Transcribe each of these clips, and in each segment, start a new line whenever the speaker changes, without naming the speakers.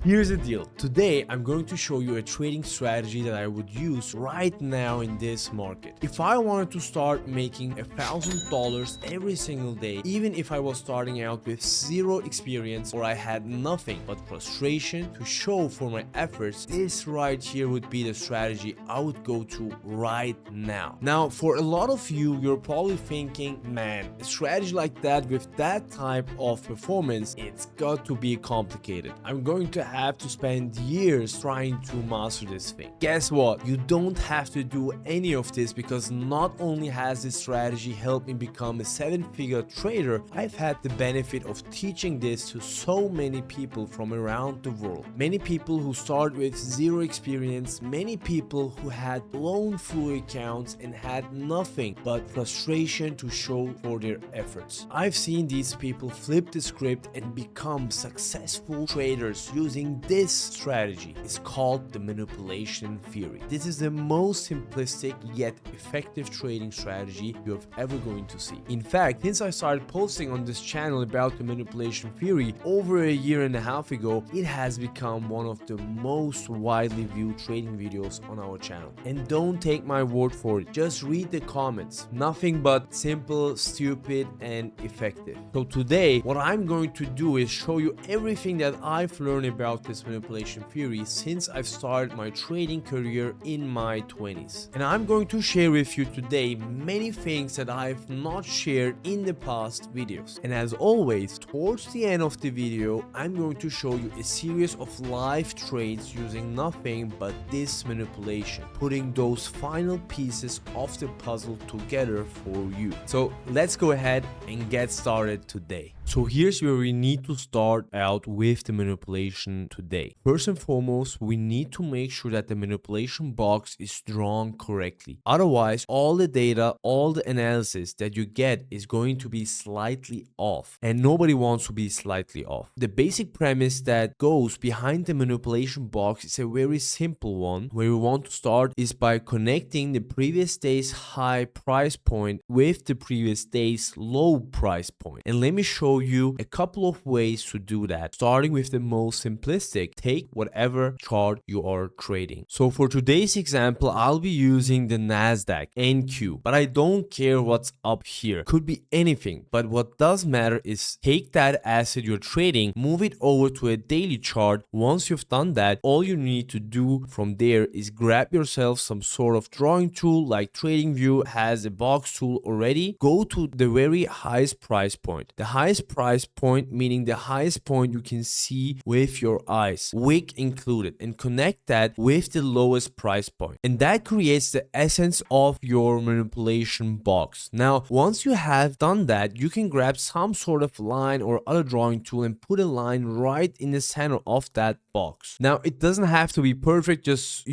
Here's the deal. Today, I'm going to show you a trading strategy that I would use right now in this market. If I wanted to start making $1,000 every single day, even if I was starting out with zero experience or I had nothing but frustration to show for my efforts, this right here would be the strategy I would go to right now. Now, for a lot of you, you're probably thinking, man, a strategy like that with that type of performance, it's got to be complicated. I'm going to have to spend years trying to master this thing. Guess what? You don't have to do any of this, because not only has this strategy helped me become a 7-figure trader, I've had the benefit of teaching this to so many people from around the world. Many people who start with zero experience, many people who had blown through accounts and had nothing but frustration to show for their efforts. I've seen these people flip the script and become successful traders using this strategy. It's called the manipulation theory. This is the most simplistic yet effective trading strategy you're ever going to see. In fact, since I started posting on this channel about the manipulation theory over a year and a half ago, it has become one of the most widely viewed trading videos on our channel. And don't take my word for it, just read the comments. Nothing but simple, stupid, and effective. So today, what I'm going to do is show you everything that I've learned about this manipulation theory since I've started my trading career in my 20s. And I'm going to share with you today many things that I've not shared in the past videos. And as always, towards the end of the video, I'm going to show you a series of live trades using nothing but this manipulation, putting those final pieces of the puzzle together for you. So let's go ahead and get started today. So here's where we need to start out with the manipulation today. First and foremost, we need to make sure that the manipulation box is drawn correctly. Otherwise, all the data, all the analysis that you get is going to be slightly off, and nobody wants to be slightly off. The basic premise that goes behind the manipulation box is a very simple one. Where we want to start is by connecting the previous day's high price point with the previous day's low price point. And let me show you a couple of ways to do that, starting with the most simplistic. Take whatever chart you are trading. So for today's example, I'll be using the Nasdaq NQ, but I don't care what's up here. Could be anything, but what does matter is take that asset you're trading, move it over to a daily chart. Once you've done that, all you need to do from there is grab yourself some sort of drawing tool, like TradingView has a box tool already. Go to the very highest price point. The highest price point meaning the highest point you can see with your eyes, wick included, and connect that with the lowest price point. And that creates the essence of your manipulation box. Now, once you have done that, you can grab some sort of line or other drawing tool and put a line right in the center of that box. Now, it doesn't have to be perfect, just,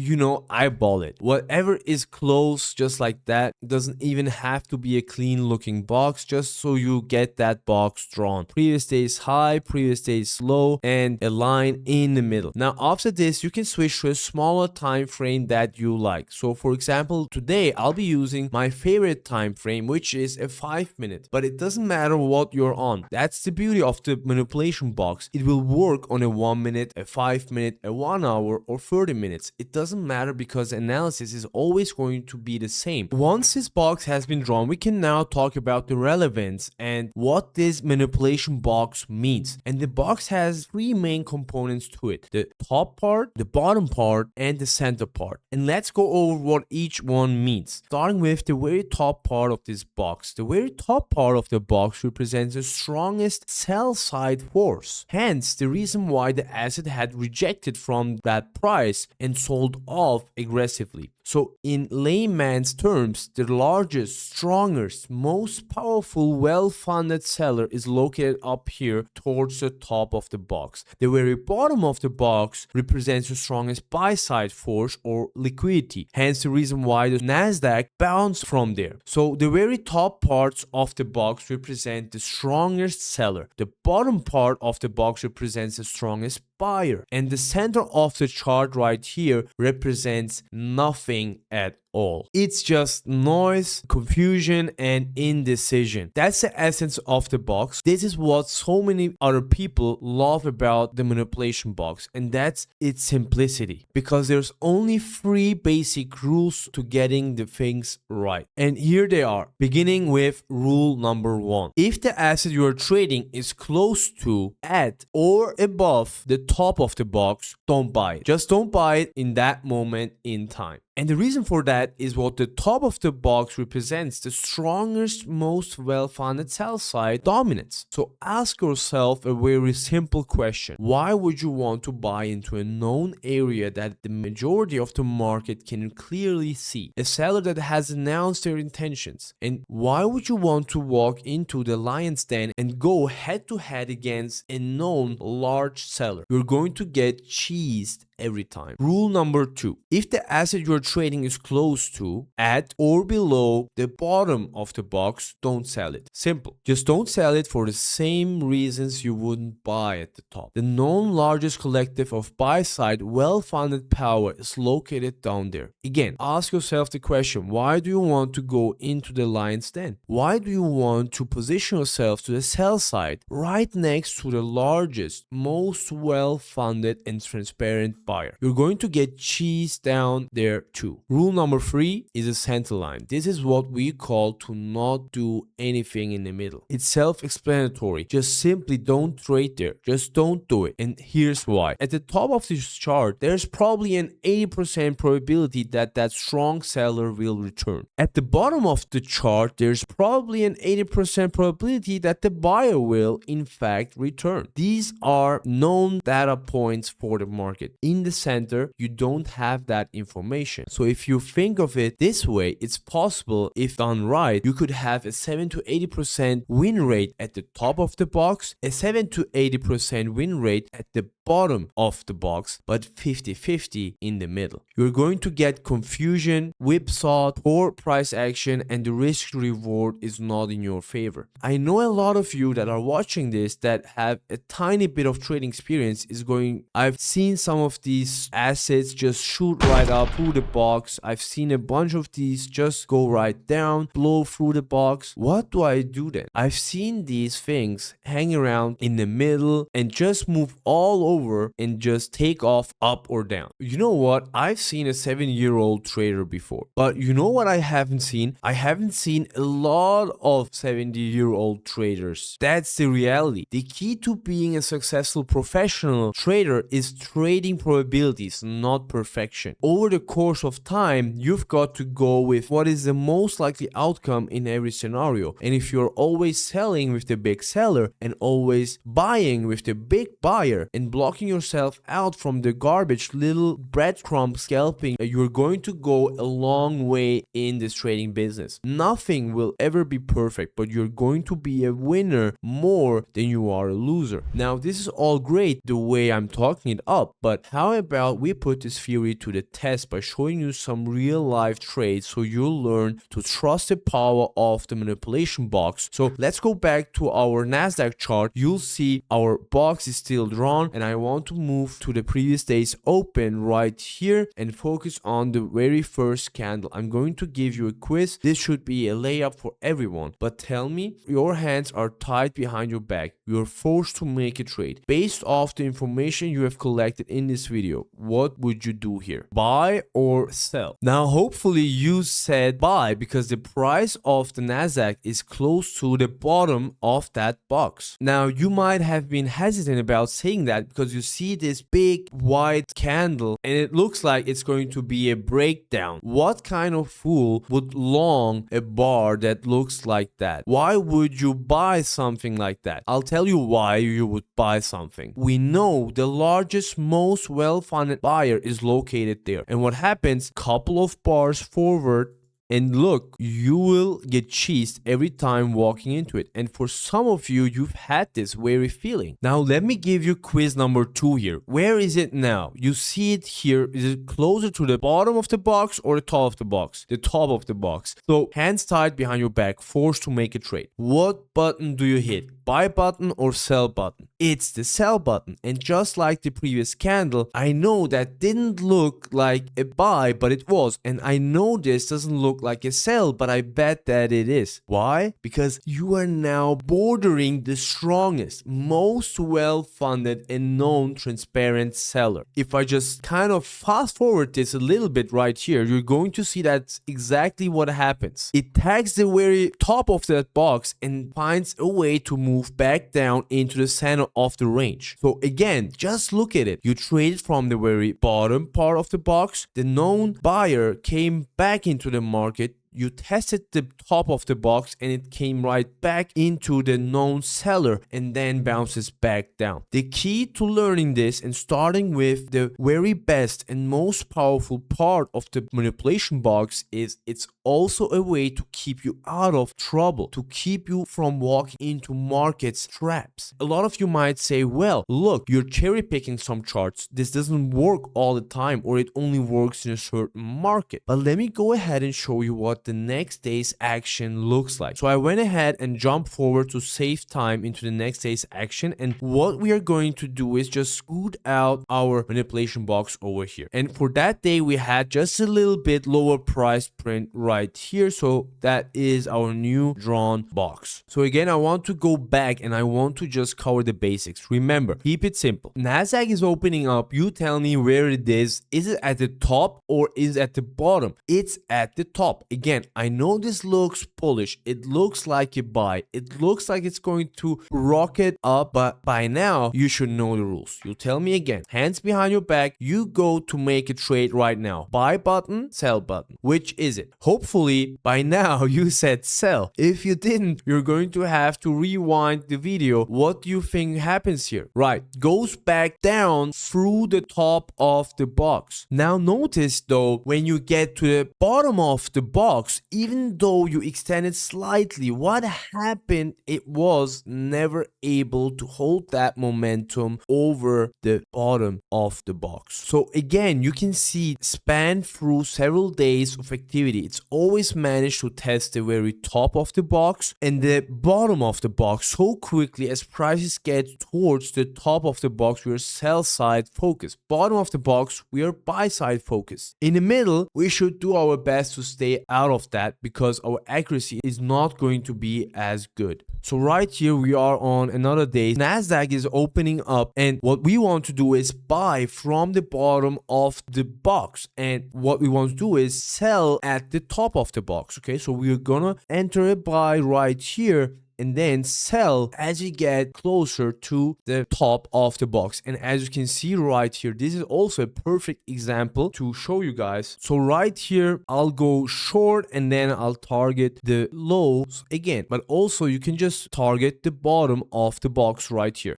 eyeball it. Whatever is close, just like that. It doesn't even have to be a clean looking box, just so you get that box drawn. Previous day's high, previous day's low, and a line in the middle. Now, after this, you can switch to a smaller time frame that you like. So for example, today I'll be using my favorite time frame, which is a 5-minute, but it doesn't matter what you're on. That's the beauty of the manipulation box. It will work on a 1-minute, a 5-minute, a 1 hour, or 30 minutes. It doesn't matter, because analysis is always going to be the same. Once this box has been drawn, we can now talk about the relevance and what this manipulation box means. And the box has 3 main components to it: the top part, the bottom part, and the center part. And let's go over what each one means, starting with the very top part of this box. The very top part of the box represents the strongest sell side force, hence the reason why the asset had rejected from that price and sold off aggressively. So in layman's terms, the largest, strongest, most powerful, well-funded seller is located up here towards the top of the box. The very bottom of the box represents the strongest buy-side force or liquidity, hence the reason why the Nasdaq bounced from there. So the very top parts of the box represent the strongest seller. The bottom part of the box represents the strongest buyer, and the center of the chart right here represents nothing at all. It's just noise, confusion, and indecision. That's the essence of the box. This is what so many other people love about the manipulation box, and that's its simplicity, because there's only 3 basic rules to getting the things right. And here they are, beginning with rule number 1. If the asset you are trading is close to, at, or above the top of the box, don't buy it. Just don't buy it in that moment in time. And the reason for that is what the top of the box represents, the strongest, most well-funded sell side dominance. So ask yourself a very simple question. Why would you want to buy into a known area that the majority of the market can clearly see? A seller that has announced their intentions. And why would you want to walk into the lion's den and go head to head against a known large seller? You're going to get cheesed every time. Rule number 2. If the asset you're trading is close to, at, or below the bottom of the box, don't sell it. Simple. Just don't sell it for the same reasons you wouldn't buy at the top. The known largest collective of buy-side well-funded power is located down there. Again, ask yourself the question, why do you want to go into the lion's den? Why do you want to position yourself to the sell side right next to the largest, most well-funded and transparent buyer? You're going to get cheese down there too. Rule number 3 is a center line. This is what we call to not do anything in the middle. It's self-explanatory. Just simply don't trade there. Just don't do it. And here's why. At the top of this chart, there's probably an 80% probability that that strong seller will return. At the bottom of the chart, there's probably an 80% probability that the buyer will in fact return. These are known data points for the market. In the center, you don't have that information. So if you think of it this way, it's possible, if done right, you could have a 7 to 80% win rate at the top of the box, a 7 to 80% win rate at the bottom of the box, but 50-50 in the middle. You're going to get confusion, whipsaw, poor price action, and the risk to reward is not in your favor. I know a lot of you that are watching this that have a tiny bit of trading experience is going, I've seen some of these assets just shoot right up through the box. I've seen a bunch of these just go right down, blow through the box. What do I do then? I've seen these things hang around in the middle and just move all over and just take off up or down. You know what? I've seen a 7-year-old trader before, but you know what I haven't seen? I haven't seen a lot of 70-year-old traders. That's the reality. The key to being a successful professional trader is trading probabilities, not perfection. Over the course of time, you've got to go with what is the most likely outcome in every scenario. And if you're always selling with the big seller and always buying with the big buyer and blocking yourself out from the garbage little breadcrumb scalping, you're going to go a long way in this trading business. Nothing will ever be perfect, but you're going to be a winner more than you are a loser. Now, this is all great the way I'm talking it up, but how about we put this theory to the test by showing you some real life trades so you'll learn to trust the power of the manipulation box. So let's go back to our Nasdaq chart. You'll see our box is still drawn, and I want to move to the previous day's open right here and focus on the very first candle. I'm going to give you a quiz. This should be a layup for everyone, but tell me, your hands are tied behind your back. You're forced to make a trade. Based off the information you have collected in this video, what would you do here? Buy or sell? Now, hopefully you said buy because the price of the Nasdaq is close to the bottom of that box. Now, you might have been hesitant about saying that because you see this big white candle and it looks like it's going to be a breakdown. What kind of fool would long a bar that looks like that? Why would you buy something like that? I'll tell you why you would buy something. We know the largest, most well-funded buyer is located there. And what happens, couple of bars forward, and look, you will get cheesed every time walking into it. And for some of you, you've had this very feeling. Now, let me give you quiz number 2 here. Where is it now? You see it here. Is it closer to the bottom of the box or the top of the box? The top of the box. So hands tied behind your back, forced to make a trade. What button do you hit? buy button or sell button? It's the sell button. And just like the previous candle, I know that didn't look like a buy, but it was. And I know this doesn't look like a sell, but I bet that it is. Why? Because you are now bordering the strongest, most well-funded and known transparent seller. If I just kind of fast forward this a little bit right here, you're going to see that's exactly what happens. It tags the very top of that box and finds a way to move back down into the center of the range. So again, just look at it. You traded from the very bottom part of the box. The known buyer came back into the market. You tested the top of the box and it came right back into the known seller and then bounces back down. The key to learning this and starting with the very best and most powerful part of the manipulation box is it's also a way to keep you out of trouble, to keep you from walking into markets traps. A lot of you might say, well, look, you're cherry picking some charts. This doesn't work all the time, or it only works in a certain market. But let me go ahead and show you what the next day's action looks like. So I went ahead and jumped forward to save time into the next day's action, and what we are going to do is just scoot out our manipulation box over here. And for that day we had just a little bit lower price print right here, so that is our new drawn box. So again, I want to go back and I want to just cover the basics. Remember, keep it simple. Nasdaq is opening up. You tell me where it is. Is it at the top or is it at the bottom? It's at the top. Again, I know this looks bullish. It looks like a buy. It looks like it's going to rocket up, but by now you should know the rules. You tell me again. Hands behind your back. You go to make a trade right now. Buy button, sell button. Which is it? Hopefully by now you said sell. If you didn't, you're going to have to rewind the video. What do you think happens here? Right, goes back down through the top of the box. Now notice though, when you get to the bottom of the box, even though you extended slightly, what happened? It was never able to hold that momentum over the bottom of the box. So again, you can see span through several days of activity. It's always managed to test the very top of the box and the bottom of the box so quickly as prices get towards the top of the box. We are sell side focused. Bottom of the box, we are buy side focused. In the middle, we should do our best to stay out of that because our accuracy is not going to be as good. So right here we are on another day. Nasdaq is opening up and what we want to do is buy from the bottom of the box, and what we want to do is sell at the top of the box. Okay, so we're gonna enter a buy right here and then sell as you get closer to the top of the box. And as you can see right here, this is also a perfect example to show you guys. So right here, I'll go short and then I'll target the lows again, but also you can just target the bottom of the box right here.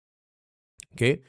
Okay,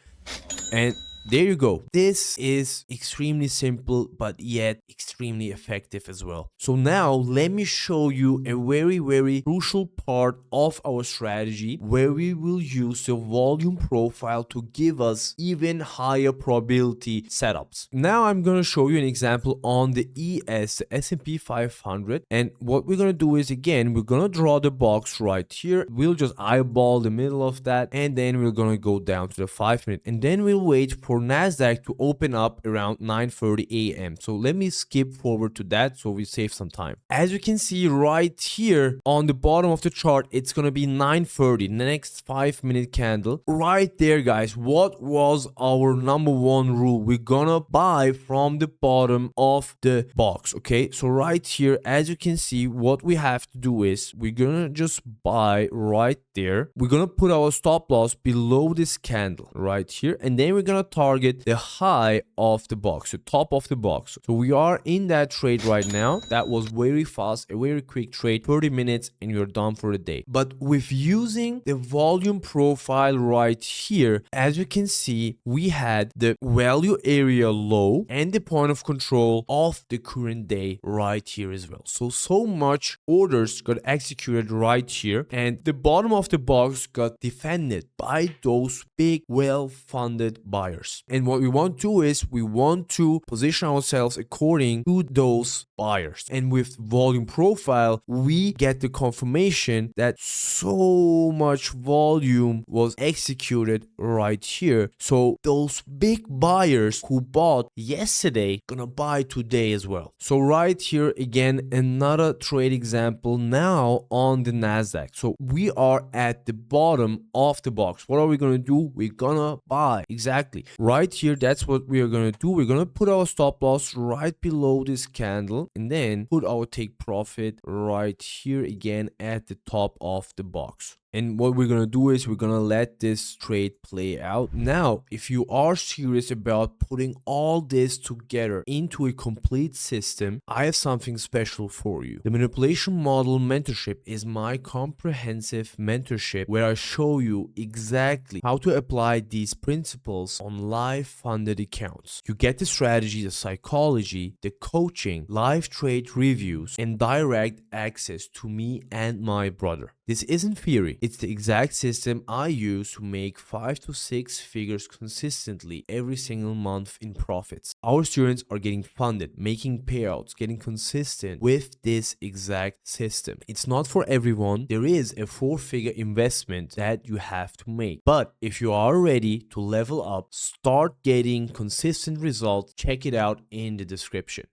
and there you go. This is extremely simple, but yet extremely effective as well. So now let me show you a very crucial part of our strategy where we will use the volume profile to give us even higher probability setups. Now I'm going to show you an example on the ES, the S&P 500. And what we're going to do is, again, we're going to draw the box right here. We'll just eyeball the middle of that. And then we're going to go down to the 5 minute. And then we'll wait for Nasdaq to open up around 9:30 a.m. So let me skip forward to that so we save some time. As you can see right here on the bottom of the chart, it's gonna be 9:30, next 5-minute candle. Right there, guys, what was our number one rule? We're gonna buy from the bottom of the box. Okay, so right here, as you can see, what we have to do is we're gonna just buy right there. We're gonna put our stop loss below this candle right here, and then we're gonna target the high of the box, the top of the box. So we are in that trade right now. That was very fast, a very quick trade, 30 minutes and you're done for the day. But with using the volume profile right here, as you can see, we had the value area low and the point of control of the current day right here as well. So much orders got executed right here, and the bottom of the box got defended by those big, well-funded buyers. buyers. And what we want to do is we want to position ourselves according to those buyers. And with volume profile, we get the confirmation that so much volume was executed right here. So those big buyers who bought yesterday gonna buy today as well. So right here again, another trade example now on the Nasdaq. So we are at the bottom of the box. What are we gonna do? We're gonna buy. Exactly. Right here, that's what we are gonna do. We're gonna put our stop loss right below this candle and then put our take profit right here again at the top of the box. And what we're going to do is we're going to let this trade play out. Now, if you are serious about putting all this together into a complete system, I have something special for you. The Manipulation Model Mentorship is my comprehensive mentorship where I show you exactly how to apply these principles on live funded accounts. You get the strategy, the psychology, the coaching, live trade reviews, and direct access to me and my brother. This isn't theory. It's the exact system I use to make 5 to 6 figures consistently every single month in profits. Our students are getting funded, making payouts, getting consistent with this exact system. It's not for everyone. There is a 4-figure investment that you have to make. But if you are ready to level up, start getting consistent results, check it out in the description.